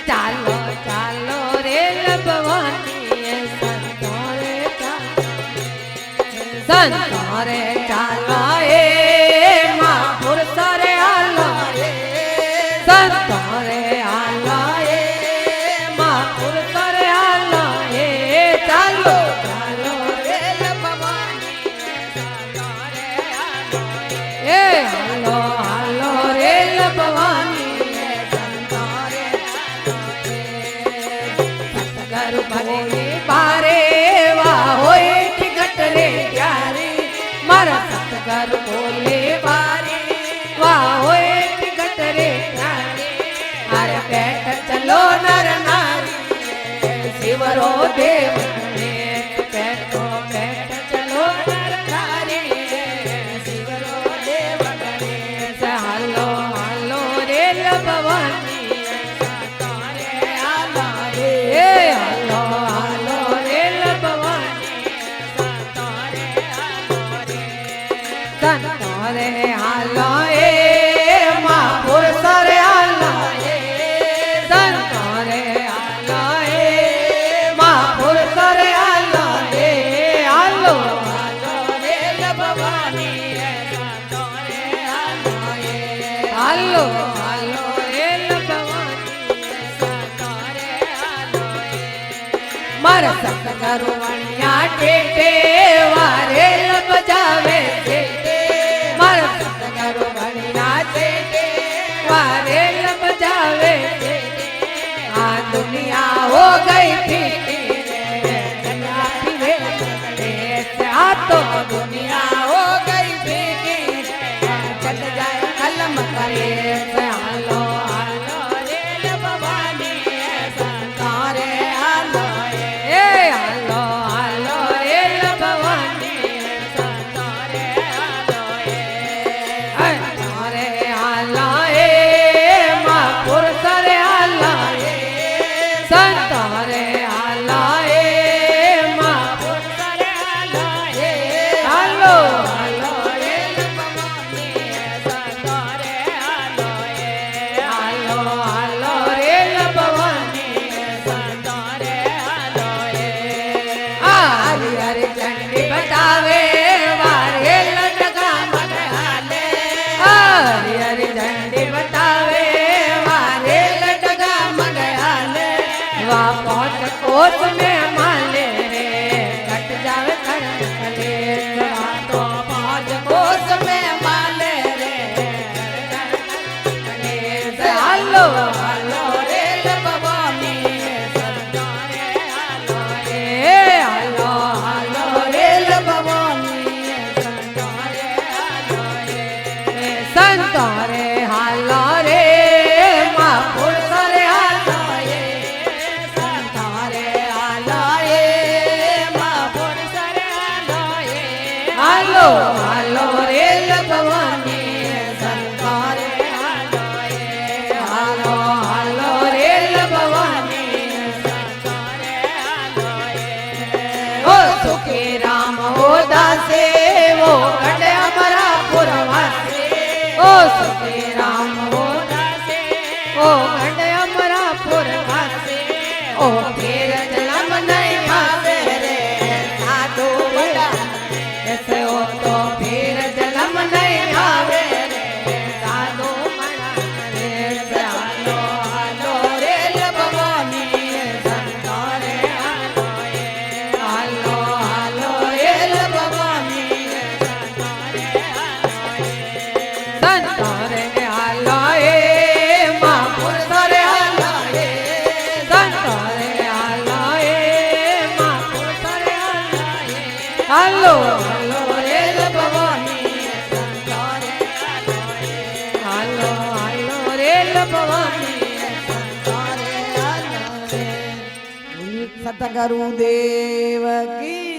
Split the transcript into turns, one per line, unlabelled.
ચાલો ચાલો રે લભવાની સંતો રે ચાલો એ માં પુરુષ રે હાલો સંતો રે હાલો એ માં પુરુષ રે હાલો એ ચાલો ચાલો રે લભવાની સંતો રે હાલો એ હાલો હાલો રે લભવાની સંતો રે હાલો સતગુરુ ભલે બારે વા હોય ટિકટ રે ત્યારે મારા સતગુરુ બોલે બારે વા હોય ટિકટ રે ત્યારે અરે બેઠ ચલો નર નારી શિવરો દેવ બેઠો બેઠ ચલો નર નારી શિવરો દેવ ગણેશ હાલો હાલો રે લભવાની તારે હાલો રે હાલો હાલો રે લભવાની તારે હાલો રે સંતોરે હાલો એ માં પુરુષ રે હાલો એ સંતોરે હાલો એ માં પુરુષ રે હાલો એ હાલો હાલો રે લભવાની સંતોરે હાલો એ હાલો હાલો રે લભવાની સંતોરે હાલો એ મારા સતગુરુ વણિયા ટેટે વારે લબજાવે છે મારા સતગુરુ વણિયા ટેટે વારે લબજાવે છે આ દુનિયા હો ગઈ ફીટી રે કન્યા પીવે ગણેશ આ તો દુનિયા હો ગઈ ફીટી ચલ જાય કલમ કરે હાલો હાલો રે લભવાની સંતારે હાલો એ હાલો હાલો રે લભવાની સંતારે હાલો એ તારે હાલો એ માં પુરુષ રે હાલો એ સંતારે હાલો એ માં પુરુષ રે હાલો એ હાલો હાલો રે લભવાની સંતારે હાલો એ હાલો હાલો રે લભવાની સંતારે હાલો એ હરિ હરિ ચંડી બતાવે વારે લટકા મન હાલે હરિ હરિ ચંડી બતાવે વારે લટકા મન હાલે વા પહોંચ કોસ में माले रे कट जावे कर्म कले वा तो पहुंच कोस में माले रे हालो हालो रे लभવાની સંતારે હાલો એ હાલો હાલો રે લભવાની સંતારે હાલો એ સંતારે હાલો રે માં પુરુષ રે હાલો એ સંતારે હાલો એ માં પુરુષ રે હાલો એ હાલો હાલો રે લભવાની સંતારે હાલો એ હાલો હાલો રે લભવાની સંતારે હાલો એ ઓ સુખી રામ હો દાસે વો ગઢ અમારા પુરવાસે ઓ સુખી રામ હો દાસે ઓ ગઢ અમારા પુરવાસે ઓ ફેર જન્મ નહીં આવે રે સાધુ બડા એસે ઓ તો ફેર જન્મ નહીં આવે રે સાધુ બડા રે હાલો હાલો રે લભવાની સંતારે હાલો એ હાલો હાલો રે લભવાની સંતારે હાલો એ સંતારે હાલો એ માં પુરુષ રે હાલો એ સંતારે હાલો એ માં પુરુષ રે હાલો એ હાલો હાલો રે લભવાની સંતારે હાલો એ હાલો હાલો રે લભવાની સંતારે હાલો એ
સતગુરુ દેવ કી